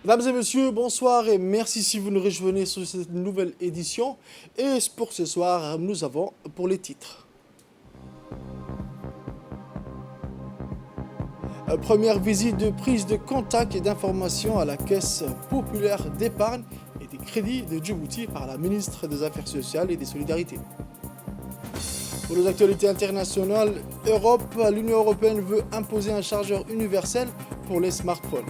Mesdames et messieurs, bonsoir et merci si vous nous rejoignez sur cette nouvelle édition. Et pour ce soir, nous avons pour les titres. Première visite de prise de contact et d'information à la Caisse populaire d'épargne et des crédits de Djibouti par la ministre des Affaires sociales et des Solidarités. Pour les actualités internationales, l'Union européenne veut imposer un chargeur universel pour les smartphones.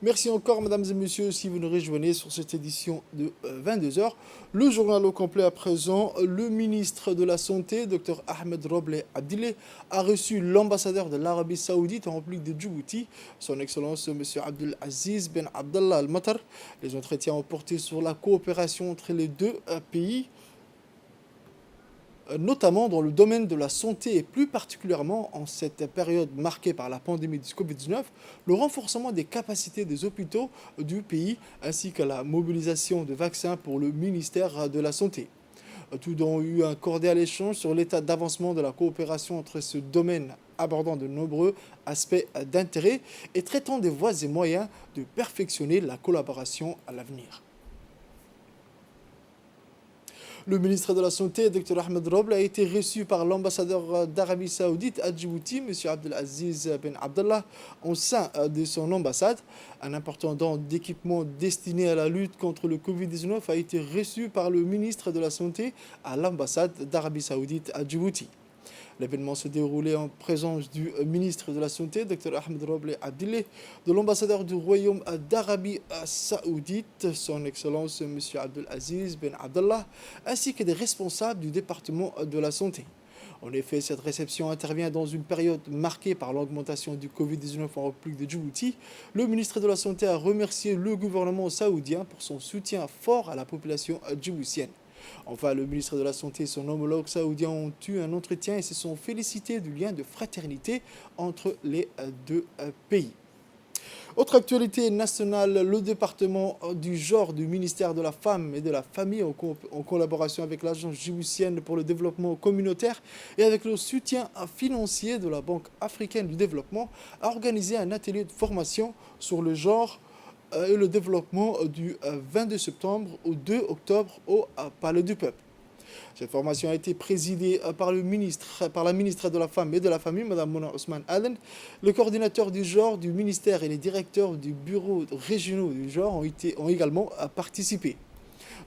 Merci encore, mesdames et messieurs, si vous nous rejoignez sur cette édition de 22h. Le journal au complet à présent. Le ministre de la Santé, Dr Ahmed Roble Abdile, a reçu l'ambassadeur de l'Arabie Saoudite en République de Djibouti, son Excellence M. Abdul Aziz Ben Abdallah Al-Matar. Les entretiens ont porté sur la coopération entre les deux pays, notamment dans le domaine de la santé et plus particulièrement en cette période marquée par la pandémie du Covid-19, le renforcement des capacités des hôpitaux du pays ainsi que la mobilisation de vaccins pour le ministère de la Santé. Tous ont eu un cordial échange sur l'état d'avancement de la coopération entre ce domaine abordant de nombreux aspects d'intérêt et traitant des voies et moyens de perfectionner la collaboration à l'avenir. Le ministre de la Santé, Dr Ahmed Roble, a été reçu par l'ambassadeur d'Arabie Saoudite à Djibouti, M. Abdel Aziz Ben Abdallah, au sein de son ambassade. Un important don d'équipement destiné à la lutte contre le Covid-19 a été reçu par le ministre de la Santé à l'ambassade d'Arabie Saoudite à Djibouti. L'événement se déroulait en présence du ministre de la Santé, Dr Ahmed Roble Abdile, de l'ambassadeur du Royaume d'Arabie Saoudite, son Excellence M. Abdel Aziz Ben Abdallah, ainsi que des responsables du département de la Santé. En effet, cette réception intervient dans une période marquée par l'augmentation du Covid-19 en République de Djibouti. Le ministre de la Santé a remercié le gouvernement saoudien pour son soutien fort à la population djiboutienne. Enfin, le ministre de la Santé et son homologue saoudien ont eu un entretien et se sont félicités du lien de fraternité entre les deux pays. Autre actualité nationale, le département du genre du ministère de la Femme et de la Famille, en collaboration avec l'Agence djiboutienne pour le développement communautaire et avec le soutien financier de la Banque africaine du développement, a organisé un atelier de formation sur le genre et le développement du 22 septembre au 2 octobre au Palais du Peuple. Cette formation a été présidée par la ministre de la Femme et de la Famille, Mme Mona Ousmane Aden. Le coordinateur du genre du ministère et les directeurs du bureau régionaux du genre ont également participé.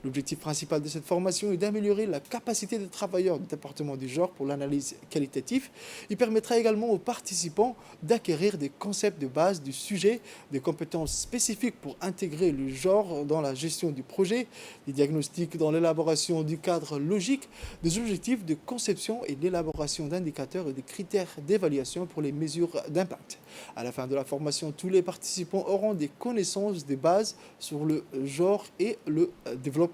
L'objectif principal de cette formation est d'améliorer la capacité des travailleurs du département du genre pour l'analyse qualitative. Il permettra également aux participants d'acquérir des concepts de base du sujet, des compétences spécifiques pour intégrer le genre dans la gestion du projet, des diagnostics dans l'élaboration du cadre logique, des objectifs de conception et l'élaboration d'indicateurs et de critères d'évaluation pour les mesures d'impact. À la fin de la formation, tous les participants auront des connaissances de base sur le genre et le développement.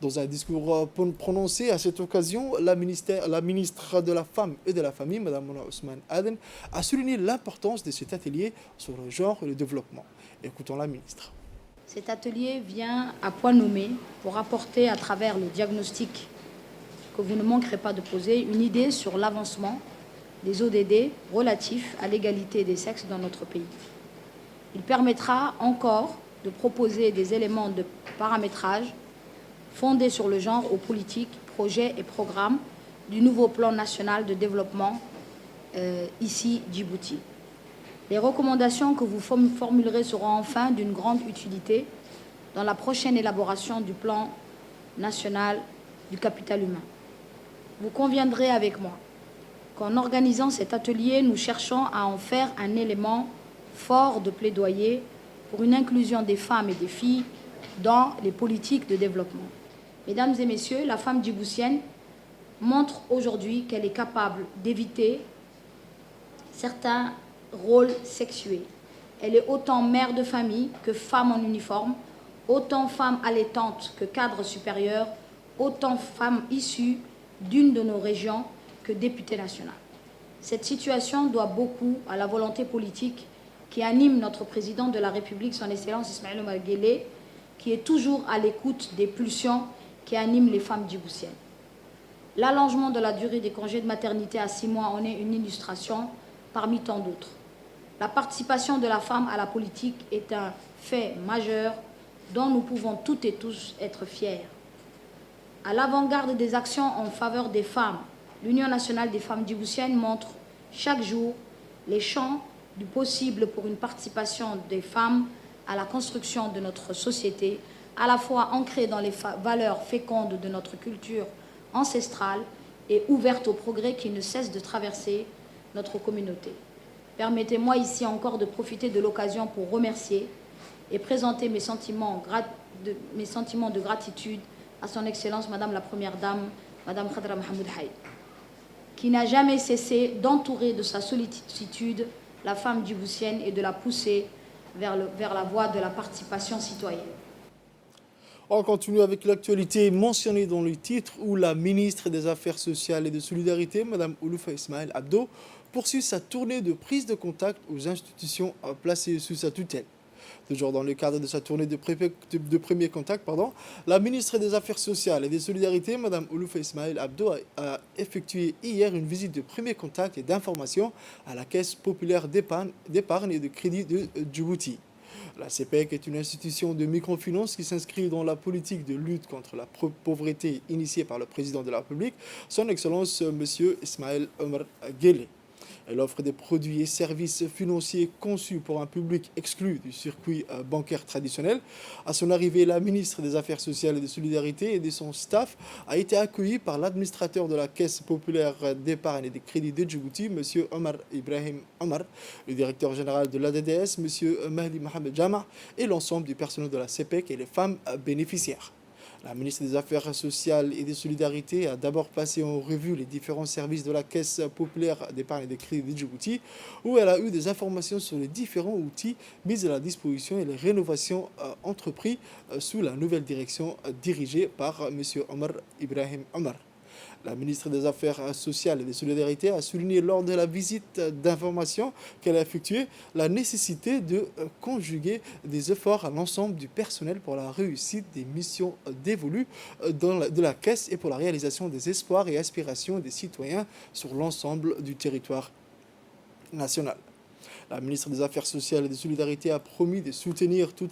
Dans un discours prononcé à cette occasion, la ministre de la Femme et de la Famille, Mme Mona Ousmane Aden, a souligné l'importance de cet atelier sur le genre et le développement. Écoutons la ministre. Cet atelier vient à point nommé pour apporter à travers le diagnostic que vous ne manquerez pas de poser une idée sur l'avancement des ODD relatifs à l'égalité des sexes dans notre pays. Il permettra encore de proposer des éléments de paramétrage fondés sur le genre aux politiques, projets et programmes du nouveau plan national de développement ici Djibouti. Les recommandations que vous formulerez seront enfin d'une grande utilité dans la prochaine élaboration du plan national du capital humain. Vous conviendrez avec moi qu'en organisant cet atelier, nous cherchons à en faire un élément fort de plaidoyer pour une inclusion des femmes et des filles dans les politiques de développement. Mesdames et messieurs, la femme djiboutienne montre aujourd'hui qu'elle est capable d'éviter certains rôles sexués. Elle est autant mère de famille que femme en uniforme, autant femme allaitante que cadre supérieur, autant femme issue d'une de nos régions que députée nationale. Cette situation doit beaucoup à la volonté politique qui anime notre président de la République, son Excellence Ismaël Omar Guelleh, qui est toujours à l'écoute des pulsions qui animent les femmes djiboutiennes. L'allongement de la durée des congés de maternité à 6 mois en est une illustration parmi tant d'autres. La participation de la femme à la politique est un fait majeur dont nous pouvons toutes et tous être fiers. À l'avant-garde des actions en faveur des femmes, l'Union nationale des femmes djiboutiennes montre chaque jour les champs du possible pour une participation des femmes à la construction de notre société, à la fois ancrée dans les valeurs fécondes de notre culture ancestrale et ouverte au progrès qui ne cesse de traverser notre communauté. Permettez-moi ici encore de profiter de l'occasion pour remercier et présenter mes sentiments de gratitude à son Excellence Madame la Première Dame, Madame Khadra Mohamed Haï, qui n'a jamais cessé d'entourer de sa sollicitude la femme djiboutienne et de la pousser vers la voie de la participation citoyenne. On continue avec l'actualité mentionnée dans le titre où la ministre des Affaires sociales et de Solidarité, Mme Ouloufa Ismaël Abdo, poursuit sa tournée de prise de contact aux institutions placées sous sa tutelle. Toujours dans le cadre de sa tournée de premier contact, la ministre des Affaires sociales et des Solidarités, Mme Ouloufa Ismaël Abdo, a effectué hier une visite de premier contact et d'information à la Caisse populaire d'épargne et de crédit de Djibouti. La CPEC est une institution de microfinance qui s'inscrit dans la politique de lutte contre la pauvreté initiée par le président de la République, son Excellence M. Ismaël Omar Guelleh. Elle offre des produits et services financiers conçus pour un public exclu du circuit bancaire traditionnel. À son arrivée, la ministre des Affaires sociales et de Solidarité et de son staff a été accueillie par l'administrateur de la Caisse populaire d'épargne et de crédit de Djibouti, M. Omar Ibrahim Omar, le directeur général de l'ADDS, M. Mahdi Mohamed Jama, et l'ensemble du personnel de la CPEC et les femmes bénéficiaires. La ministre des Affaires sociales et des Solidarités a d'abord passé en revue les différents services de la Caisse populaire d'épargne et de crédit de Djibouti, où elle a eu des informations sur les différents outils mis à la disposition et les rénovations entreprises sous la nouvelle direction dirigée par M. Omar Ibrahim Omar. La ministre des Affaires sociales et des Solidarités a souligné lors de la visite d'information qu'elle a effectuée la nécessité de conjuguer des efforts à l'ensemble du personnel pour la réussite des missions dévolues de la Caisse et pour la réalisation des espoirs et aspirations des citoyens sur l'ensemble du territoire national. La ministre des Affaires sociales et des Solidarités a promis de soutenir tous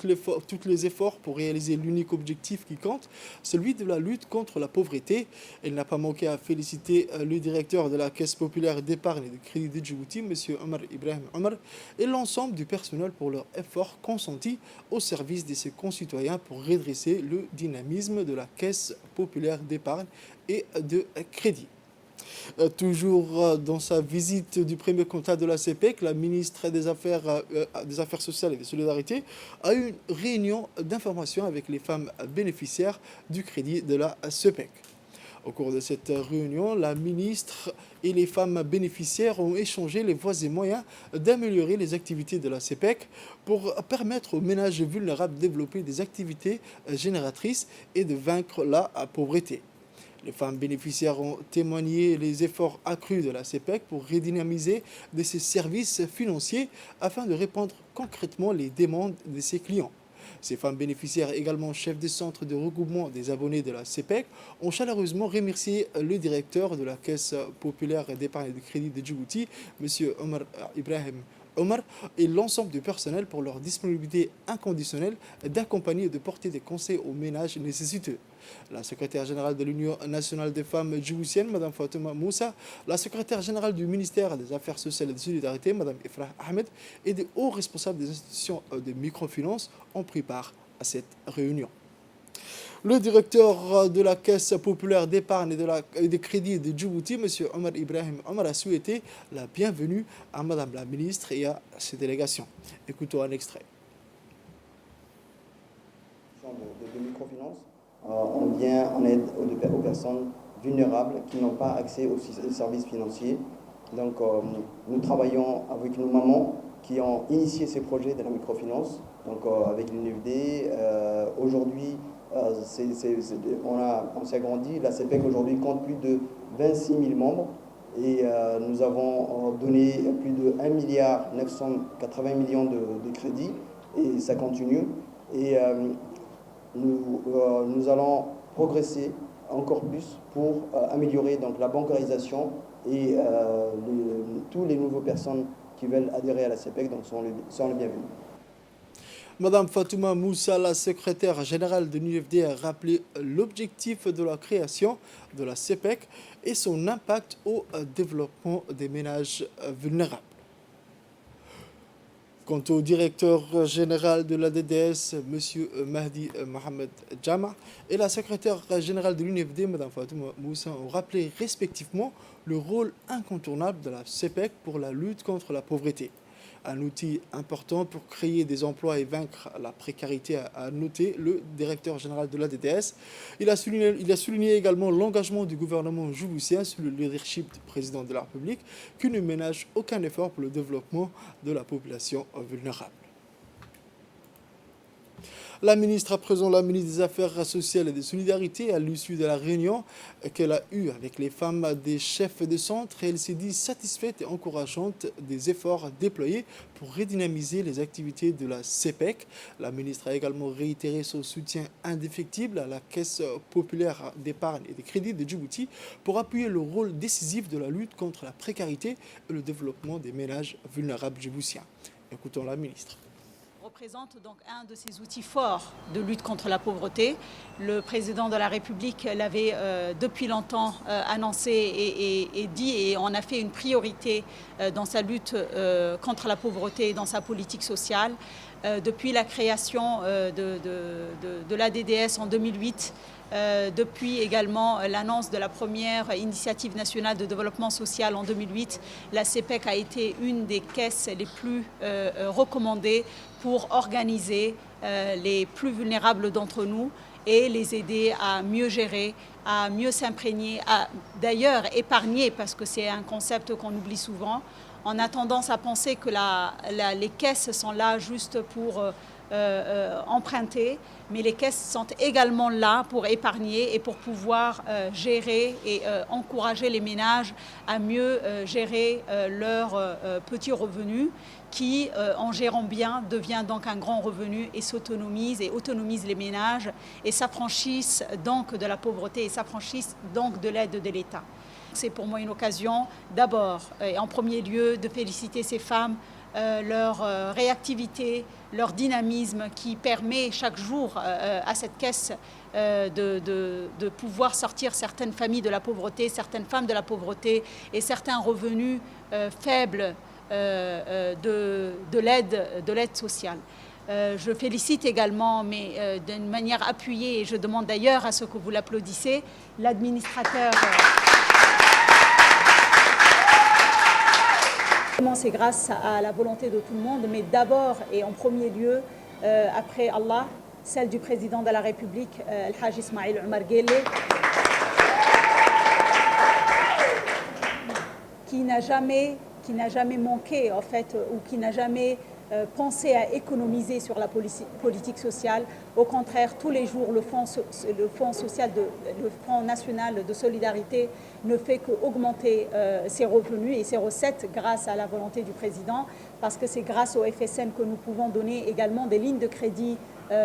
les efforts pour réaliser l'unique objectif qui compte, celui de la lutte contre la pauvreté. Elle n'a pas manqué à féliciter le directeur de la Caisse populaire d'épargne et de crédit de Djibouti, M. Omar Ibrahim Omar, et l'ensemble du personnel pour leur effort consenti au service de ses concitoyens pour redresser le dynamisme de la Caisse populaire d'épargne et de crédit. Toujours dans sa visite du premier contact de la CPEC, la ministre des Affaires sociales et des Solidarités a eu une réunion d'information avec les femmes bénéficiaires du crédit de la CPEC. Au cours de cette réunion, la ministre et les femmes bénéficiaires ont échangé les voies et moyens d'améliorer les activités de la CPEC pour permettre aux ménages vulnérables de développer des activités génératrices et de vaincre la pauvreté. Les femmes bénéficiaires ont témoigné les efforts accrus de la CPEC pour redynamiser ses services financiers afin de répondre concrètement aux demandes de ses clients. Ces femmes bénéficiaires, également chefs de centre de regroupement des abonnés de la CPEC, ont chaleureusement remercié le directeur de la Caisse populaire d'épargne et de crédit de Djibouti, M. Omar Ibrahim Omar, et l'ensemble du personnel pour leur disponibilité inconditionnelle d'accompagner et de porter des conseils aux ménages nécessiteux. La secrétaire générale de l'Union nationale des femmes djiboutiennes, Mme Fatouma Moussa, la secrétaire générale du ministère des Affaires sociales et de Solidarité, Mme Ifrah Ahmed, et des hauts responsables des institutions de microfinance ont pris part à cette réunion. Le directeur de la Caisse populaire d'épargne et de crédit de Djibouti, M. Omar Ibrahim Omar, a souhaité la bienvenue à Mme la ministre et à ses délégations. Écoutons un extrait. De microfinance, on vient en aide aux personnes vulnérables qui n'ont pas accès aux services financiers. Donc nous travaillons avec nos mamans qui ont initié ces projets de la microfinance, donc avec l'UNFD. Aujourd'hui, on s'est agrandi. La CPEC aujourd'hui compte plus de 26 000 membres et nous avons donné plus de 1,980 milliard de crédits et ça continue. Et nous allons progresser encore plus pour améliorer donc, la bancarisation et tous les nouvelles personnes qui veulent adhérer à la CEPEC donc sont les bienvenus. Madame Fatouma Moussa, la secrétaire générale de l'UNFD, a rappelé l'objectif de la création de la CEPEC et son impact au développement des ménages vulnérables. Quant au directeur général de la DDS, M. Mahdi Mohamed Jama, et la secrétaire générale de l'UNFD, Mme Fatouma Moussa, ont rappelé respectivement le rôle incontournable de la CEPEC pour la lutte contre la pauvreté. Un outil important pour créer des emplois et vaincre la précarité, a noté le directeur général de la DDS. Il a souligné également l'engagement du gouvernement djiboutien sous le leadership du président de la République, qui ne ménage aucun effort pour le développement de la population vulnérable. La ministre des Affaires sociales et des Solidarités, à l'issue de la réunion qu'elle a eue avec les femmes des chefs de centre, elle s'est dit satisfaite et encourageante des efforts déployés pour redynamiser les activités de la CEPEC. La ministre a également réitéré son soutien indéfectible à la Caisse populaire d'épargne et de crédit de Djibouti pour appuyer le rôle décisif de la lutte contre la précarité et le développement des ménages vulnérables djiboutiens. Écoutons la ministre. Représente donc un de ces outils forts de lutte contre la pauvreté. Le président de la République l'avait depuis longtemps annoncé et dit, et en a fait une priorité dans sa lutte contre la pauvreté et dans sa politique sociale. Depuis la création de la DDS en 2008, depuis également l'annonce de la première initiative nationale de développement social en 2008, la CEPEC a été une des caisses les plus recommandées pour organiser les plus vulnérables d'entre nous et les aider à mieux gérer, à mieux s'imprégner, à d'ailleurs épargner, parce que c'est un concept qu'on oublie souvent. On a tendance à penser que les caisses sont là juste pour emprunter, mais les caisses sont également là pour épargner et pour pouvoir gérer et encourager les ménages à mieux gérer leurs petits revenus qui, en gérant bien, devient donc un grand revenu et s'autonomise et autonomise les ménages et s'affranchissent donc de la pauvreté et s'affranchissent donc de l'aide de l'État. C'est pour moi une occasion d'abord et en premier lieu de féliciter ces femmes, leur réactivité, leur dynamisme qui permet chaque jour à cette caisse de pouvoir sortir certaines familles de la pauvreté, certaines femmes de la pauvreté et certains revenus faibles de l'aide sociale. Je félicite également, mais d'une manière appuyée, et je demande d'ailleurs à ce que vous l'applaudissez, l'administrateur. C'est grâce à la volonté de tout le monde, mais d'abord et en premier lieu, après Allah, celle du président de la République, Al-Hajj Ismaïl Omar Guelleh, qui n'a jamais manqué, en fait, ou qui n'a jamais pensé à économiser sur la politique sociale. Au contraire, tous les jours, le Fonds national de solidarité ne fait qu'augmenter ses revenus et ses recettes grâce à la volonté du président, parce que c'est grâce au FSN que nous pouvons donner également des lignes de crédit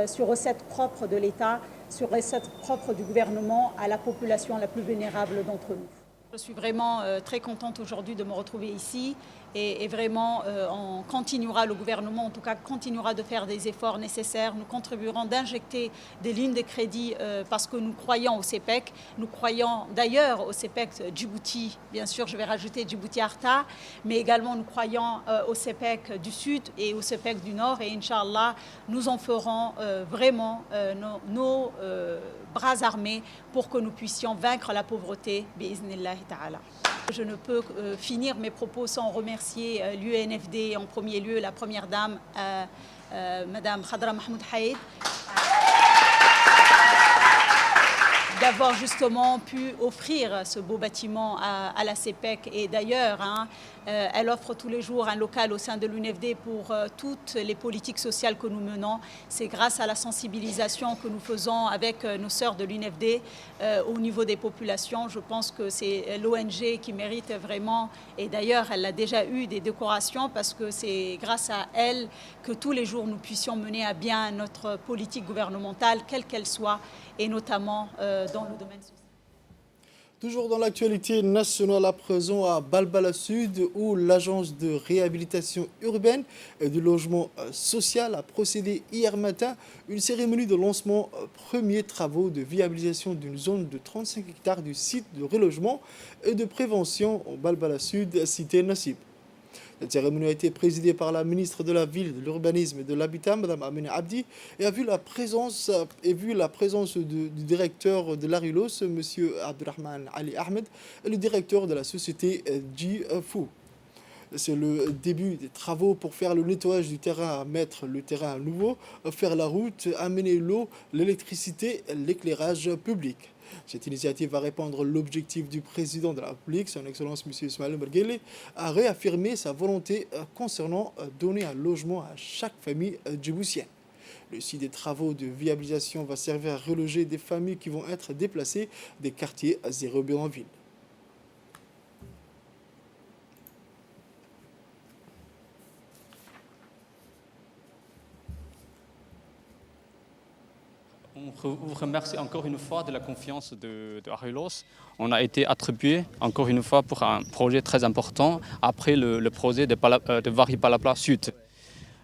sur recettes propres de l'État, sur recettes propres du gouvernement à la population la plus vulnérable d'entre nous. Je suis vraiment très contente aujourd'hui de me retrouver ici et vraiment on continuera, le gouvernement en tout cas continuera de faire des efforts nécessaires. Nous contribuerons d'injecter des lignes de crédit parce que nous croyons au CEPEC. Nous croyons d'ailleurs au CEPEC Djibouti, bien sûr je vais rajouter Djibouti Arta, mais également nous croyons au CEPEC du Sud et au CEPEC du Nord et Inch'Allah nous en ferons vraiment nos bras armés pour que nous puissions vaincre la pauvreté, bi'iznillahi ta'ala. Je ne peux finir mes propos sans remercier l'UNFD, en premier lieu la première dame, Madame Khadra Mahmoud Haïd, d'avoir justement pu offrir ce beau bâtiment à la CEPEC. Et d'ailleurs, elle offre tous les jours un local au sein de l'UNFD pour toutes les politiques sociales que nous menons. C'est grâce à la sensibilisation que nous faisons avec nos sœurs de l'UNFD au niveau des populations. Je pense que c'est l'ONG qui mérite vraiment, et d'ailleurs elle a déjà eu des décorations parce que c'est grâce à elle que tous les jours nous puissions mener à bien notre politique gouvernementale, quelle qu'elle soit, et notamment dans le domaine social. Toujours dans l'actualité nationale à présent à Balbala Sud où l'agence de réhabilitation urbaine et de logement social a procédé hier matin à une cérémonie de lancement premiers travaux de viabilisation d'une zone de 35 hectares du site de relogement et de prévention au Balbala Sud, cité Nassib. Cette cérémonie a été présidée par la ministre de la Ville, de l'Urbanisme et de l'Habitat, Mme Amina Abdi, et a vu la présence du directeur de l'Arilos, M. Abdurrahman Ali Ahmed, et le directeur de la société G-Fou. C'est le début des travaux pour faire le nettoyage du terrain, mettre le terrain à nouveau, faire la route, amener l'eau, l'électricité, l'éclairage public. Cette initiative va répondre à l'objectif du président de la République, son Excellence M. Ismaël Omar Guelleh, a réaffirmé sa volonté concernant donner un logement à chaque famille djiboutienne. Le site des travaux de viabilisation va servir à reloger des familles qui vont être déplacées des quartiers à zéro bidonville. On vous remercie encore une fois de la confiance de Arilos. On a été attribué encore une fois pour un projet très important après le projet de Vari Palapla Sud.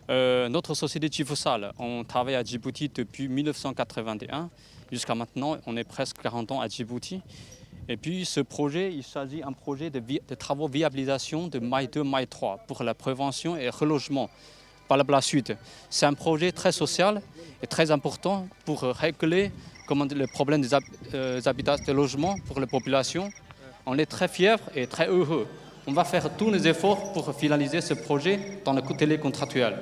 Notre société Djifosal, on travaille à Djibouti depuis 1981. Jusqu'à maintenant, on est presque 40 ans à Djibouti. Et puis ce projet, il s'agit d'un projet de travaux de viabilisation de Maï 2, Maï 3 pour la prévention et relogement. Palapla Sud. C'est un projet très social et très important pour régler le problème des habitats de logement pour les populations. On est très fiers et très heureux. On va faire tous les efforts pour finaliser ce projet dans le délai contractuel.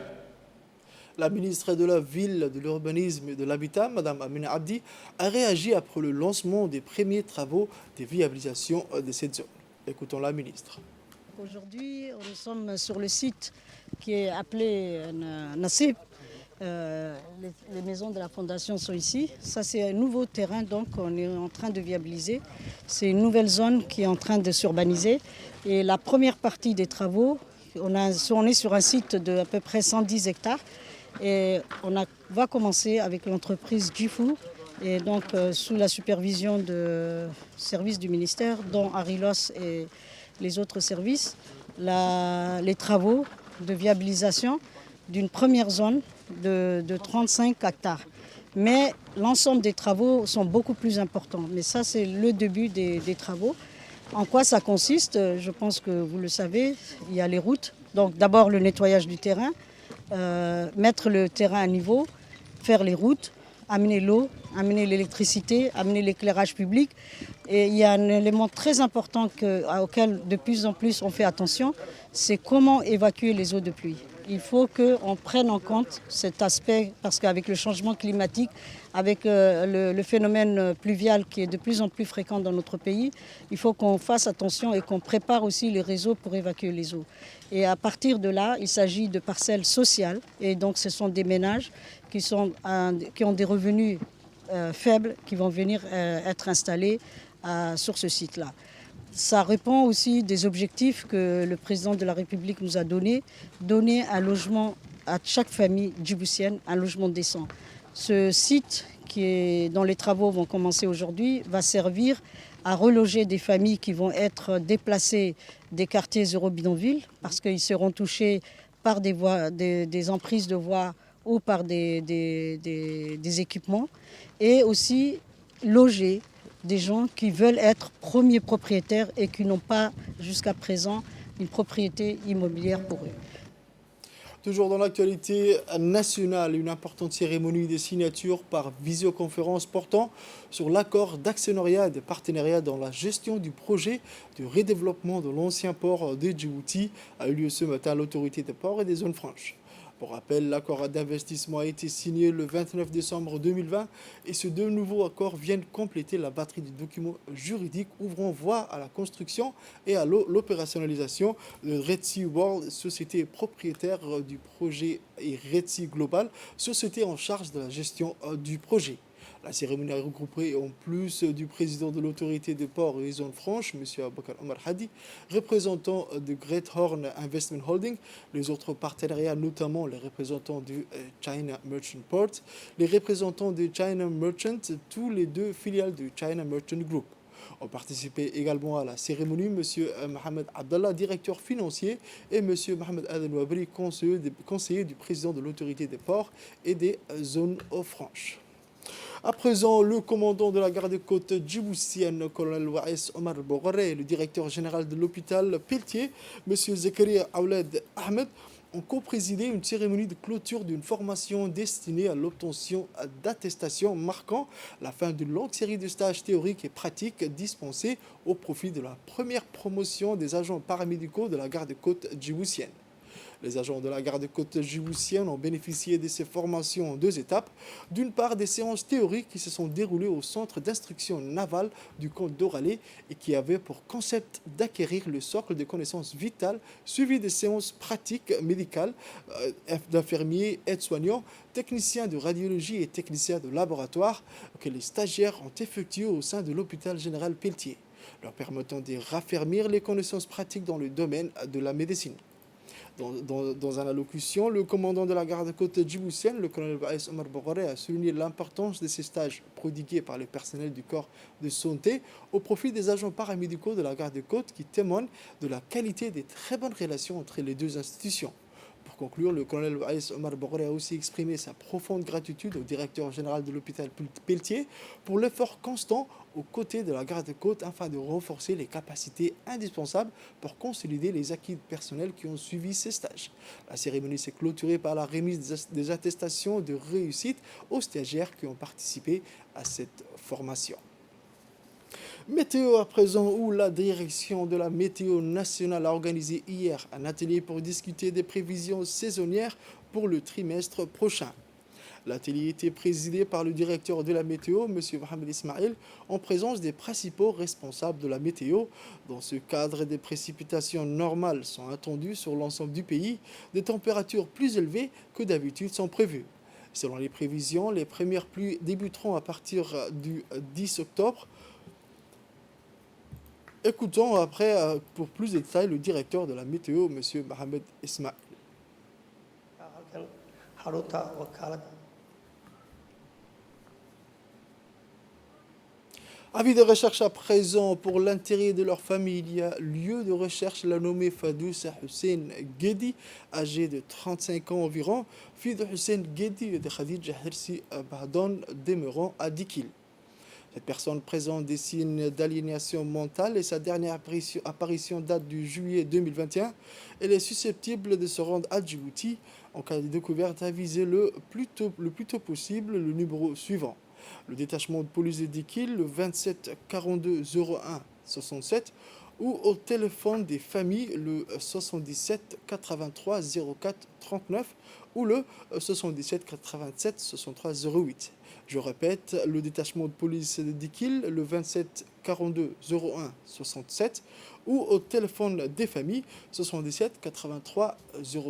La ministre de la Ville, de l'Urbanisme et de l'Habitat, Mme Amina Abdi, a réagi après le lancement des premiers travaux de viabilisation de cette zone. Écoutons la ministre. Aujourd'hui, nous sommes sur le site qui est appelé Nassib. Les maisons de la fondation sont ici. Ça, c'est un nouveau terrain, donc on est en train de viabiliser. C'est une nouvelle zone qui est en train de s'urbaniser. Et la première partie des travaux, on est sur un site de à peu près 110 hectares. Et va commencer avec l'entreprise G-Fou, et donc sous la supervision de services du ministère, dont Arilos et les autres services, les travaux de viabilisation d'une première zone de 35 hectares. Mais l'ensemble des travaux sont beaucoup plus importants. Mais ça, c'est le début des travaux. En quoi ça consiste? Je pense que vous le savez, il y a les routes. Donc d'abord le nettoyage du terrain, mettre le terrain à niveau, faire les routes, amener l'eau, amener l'électricité, amener l'éclairage public. Et il y a un élément très important auquel de plus en plus on fait attention, c'est comment évacuer les eaux de pluie. Il faut qu'on prenne en compte cet aspect parce qu'avec le changement climatique, avec le phénomène pluvial qui est de plus en plus fréquent dans notre pays, il faut qu'on fasse attention et qu'on prépare aussi les réseaux pour évacuer les eaux. Et à partir de là, il s'agit de parcelles sociales et donc ce sont des ménages qui ont des revenus faibles qui vont venir être installés sur ce site-là. Ça répond aussi des objectifs que le président de la République nous a donnés, donner un logement à chaque famille djiboutienne, un logement décent. Ce site dont les travaux vont commencer aujourd'hui va servir à reloger des familles qui vont être déplacées des quartiers zéro bidonville parce qu'ils seront touchés par des emprises de voies ou par des équipements et aussi loger des gens qui veulent être premiers propriétaires et qui n'ont pas jusqu'à présent une propriété immobilière pour eux. Toujours dans l'actualité nationale, une importante cérémonie de signature par visioconférence portant sur l'accord d'actionnariat et de partenariat dans la gestion du projet de redéveloppement de l'ancien port de Djibouti a eu lieu ce matin à l'autorité des ports et des zones franches. Pour rappel, l'accord d'investissement a été signé le 29 décembre 2020 et ces deux nouveaux accords viennent compléter la batterie de documents juridiques ouvrant voie à la construction et à l'opérationnalisation de Red Sea World, société propriétaire du projet, et Red Sea Global, société en charge de la gestion du projet. La cérémonie a regroupé en plus du président de l'autorité des ports et des zones franches, M. Abakar Omar Hadi, représentant de Great Horn Investment Holding, les autres partenariats, notamment les représentants du China Merchant Port, les représentants de China Merchant, tous les deux filiales du China Merchant Group. Ont participé également à la cérémonie M. Mohamed Abdallah, directeur financier, et M. Mohamed Aden Wabri, conseiller du président de l'autorité des ports et des zones franches. À présent, le commandant de la garde-côte djiboutienne, colonel Waïs Omar Boghare, et le directeur général de l'hôpital Pelletier, M. Zakaria Aouled Ahmed, ont co-présidé une cérémonie de clôture d'une formation destinée à l'obtention d'attestations marquant la fin d'une longue série de stages théoriques et pratiques dispensés au profit de la première promotion des agents paramédicaux de la garde-côte djiboutienne. Les agents de la garde-côte djiboutienne ont bénéficié de ces formations en 2 étapes. D'une part, des séances théoriques qui se sont déroulées au centre d'instruction navale du camp d'Oralé et qui avaient pour concept d'acquérir le socle de connaissances vitales, suivi des séances pratiques médicales d'infirmiers, aides-soignants, techniciens de radiologie et techniciens de laboratoire que les stagiaires ont effectuées au sein de l'hôpital général Pelletier, leur permettant de raffermir les connaissances pratiques dans le domaine de la médecine. Dans une allocution, le commandant de la garde-côte djiboutienne, le colonel Waïs Omar Boghare, a souligné l'importance de ces stages prodigués par le personnel du corps de santé au profit des agents paramédicaux de la garde-côte qui témoignent de la qualité des très bonnes relations entre les 2 institutions. Pour conclure, le colonel Waïs Omar Boghare a aussi exprimé sa profonde gratitude au directeur général de l'hôpital Pelletier pour l'effort constant aux côtés de la garde-côte afin de renforcer les capacités indispensables pour consolider les acquis personnels qui ont suivi ces stages. La cérémonie s'est clôturée par la remise des attestations de réussite aux stagiaires qui ont participé à cette formation. Météo à présent, où la direction de la météo nationale a organisé hier un atelier pour discuter des prévisions saisonnières pour le trimestre prochain. L'atelier était présidé par le directeur de la météo, M. Mohamed Ismail, en présence des principaux responsables de la météo. Dans ce cadre, des précipitations normales sont attendues sur l'ensemble du pays. Des températures plus élevées que d'habitude sont prévues. Selon les prévisions, les premières pluies débuteront à partir du 10 octobre. Écoutons après, pour plus de détails, le directeur de la météo, M. Mohamed Ismail. Avis de recherche à présent pour l'intérêt de leur famille. Il y a lieu de recherche l'a nommé Fadoussa Hussein Guedi, âgé de 35 ans environ, fille de Hussein Guedi et de Khadija Hirsi Bahdon, demeurant à Dikil. Cette personne présente des signes d'aliénation mentale et sa dernière apparition date du juillet 2021. Elle est susceptible de se rendre à Djibouti. En cas de découverte, avisez le plus tôt possible le numéro suivant. Le détachement de police de Dikil, le 27 42 01 67, ou au téléphone des familles, le 77 83 04 39 ou le 77 87 63 08. Je répète, le détachement de police de Dikil, le 27 42 01 67, ou au téléphone des familles, 77 83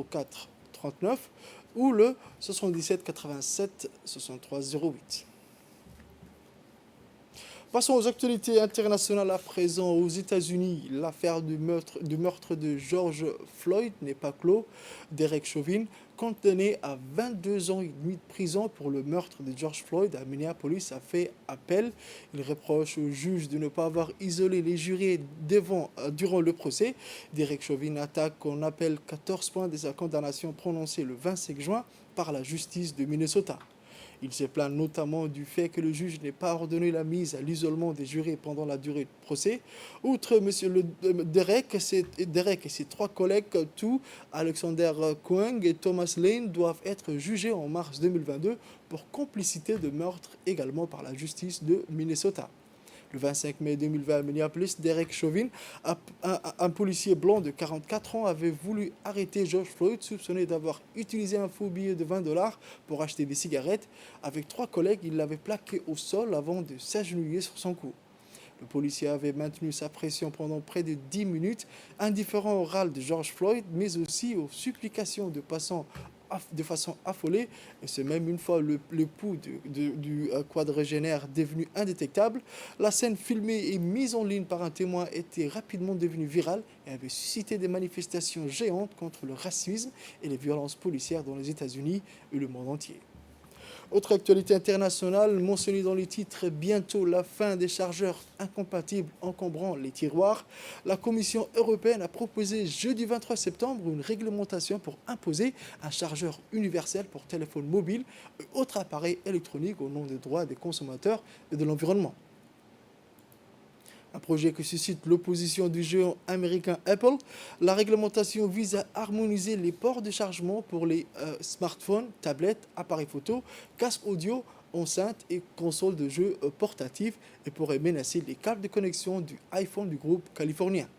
04 39 ou le 77 87 63 08. Passons aux actualités internationales à présent. Aux États-Unis, l'affaire du meurtre de George Floyd n'est pas clos. Derek Chauvin, condamné à 22 ans et demi de prison pour le meurtre de George Floyd à Minneapolis, a fait appel. Il reproche au juge de ne pas avoir isolé les jurés durant le procès. Derek Chauvin attaque en appel 14 points de sa condamnation prononcée le 25 juin par la justice de Minnesota. Il se plaint notamment du fait que le juge n'ait pas ordonné la mise à l'isolement des jurés pendant la durée du procès. Outre Derek et ses 3 collègues, Alexander Kueng et Thomas Lane, doivent être jugés en mars 2022 pour complicité de meurtre également par la justice de Minnesota. Le 25 mai 2020 à Minneapolis, Derek Chauvin, un policier blanc de 44 ans, avait voulu arrêter George Floyd, soupçonné d'avoir utilisé un faux billet de $20 pour acheter des cigarettes. Avec 3 collègues, il l'avait plaqué au sol avant de s'agenouiller sur son cou. Le policier avait maintenu sa pression pendant près de 10 minutes, indifférent au râle de George Floyd, mais aussi aux supplications de passants de façon affolée, et c'est même une fois le pouls du quadragénaire devenu indétectable. La scène filmée et mise en ligne par un témoin était rapidement devenue virale et avait suscité des manifestations géantes contre le racisme et les violences policières dans les États-Unis et le monde entier. Autre actualité internationale mentionnée dans les titres, bientôt la fin des chargeurs incompatibles encombrant les tiroirs. La Commission européenne a proposé jeudi 23 septembre une réglementation pour imposer un chargeur universel pour téléphone mobile et autres appareils électroniques au nom des droits des consommateurs et de l'environnement. Un projet qui suscite l'opposition du géant américain Apple. La réglementation vise à harmoniser les ports de chargement pour les smartphones, tablettes, appareils photo, casques audio, enceintes et consoles de jeux portatifs et pourrait menacer les câbles de connexion du iPhone du groupe californien.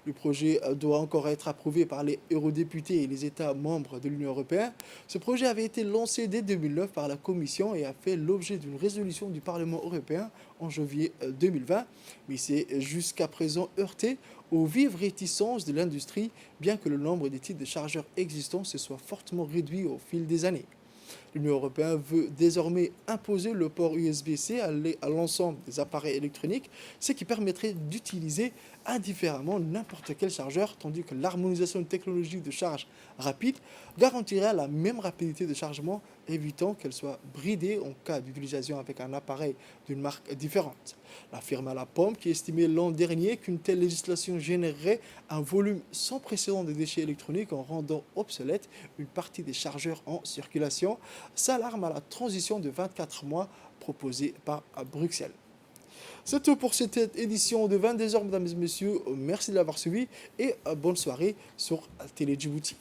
Le projet doit encore être approuvé par les eurodéputés et les États membres de l'Union européenne. Ce projet avait été lancé dès 2009 par la Commission et a fait l'objet d'une résolution du Parlement européen en janvier 2020, mais s'est jusqu'à présent heurté aux vives réticences de l'industrie, bien que le nombre des types de chargeurs existants se soit fortement réduit au fil des années. L'Union européenne veut désormais imposer le port USB-C à l'ensemble des appareils électroniques, ce qui permettrait d'utiliser indifféremment n'importe quel chargeur, tandis que l'harmonisation technologique de charge rapide garantirait la même rapidité de chargement, évitant qu'elle soit bridée en cas d'utilisation avec un appareil d'une marque différente. La firme à la pomme, qui estimait l'an dernier qu'une telle législation générerait un volume sans précédent de déchets électroniques en rendant obsolète une partie des chargeurs en circulation, s'alarme à la transition de 24 mois proposée par Bruxelles. C'est tout pour cette édition de 22h, mesdames et messieurs. Merci de l'avoir suivi et bonne soirée sur Télé Djibouti.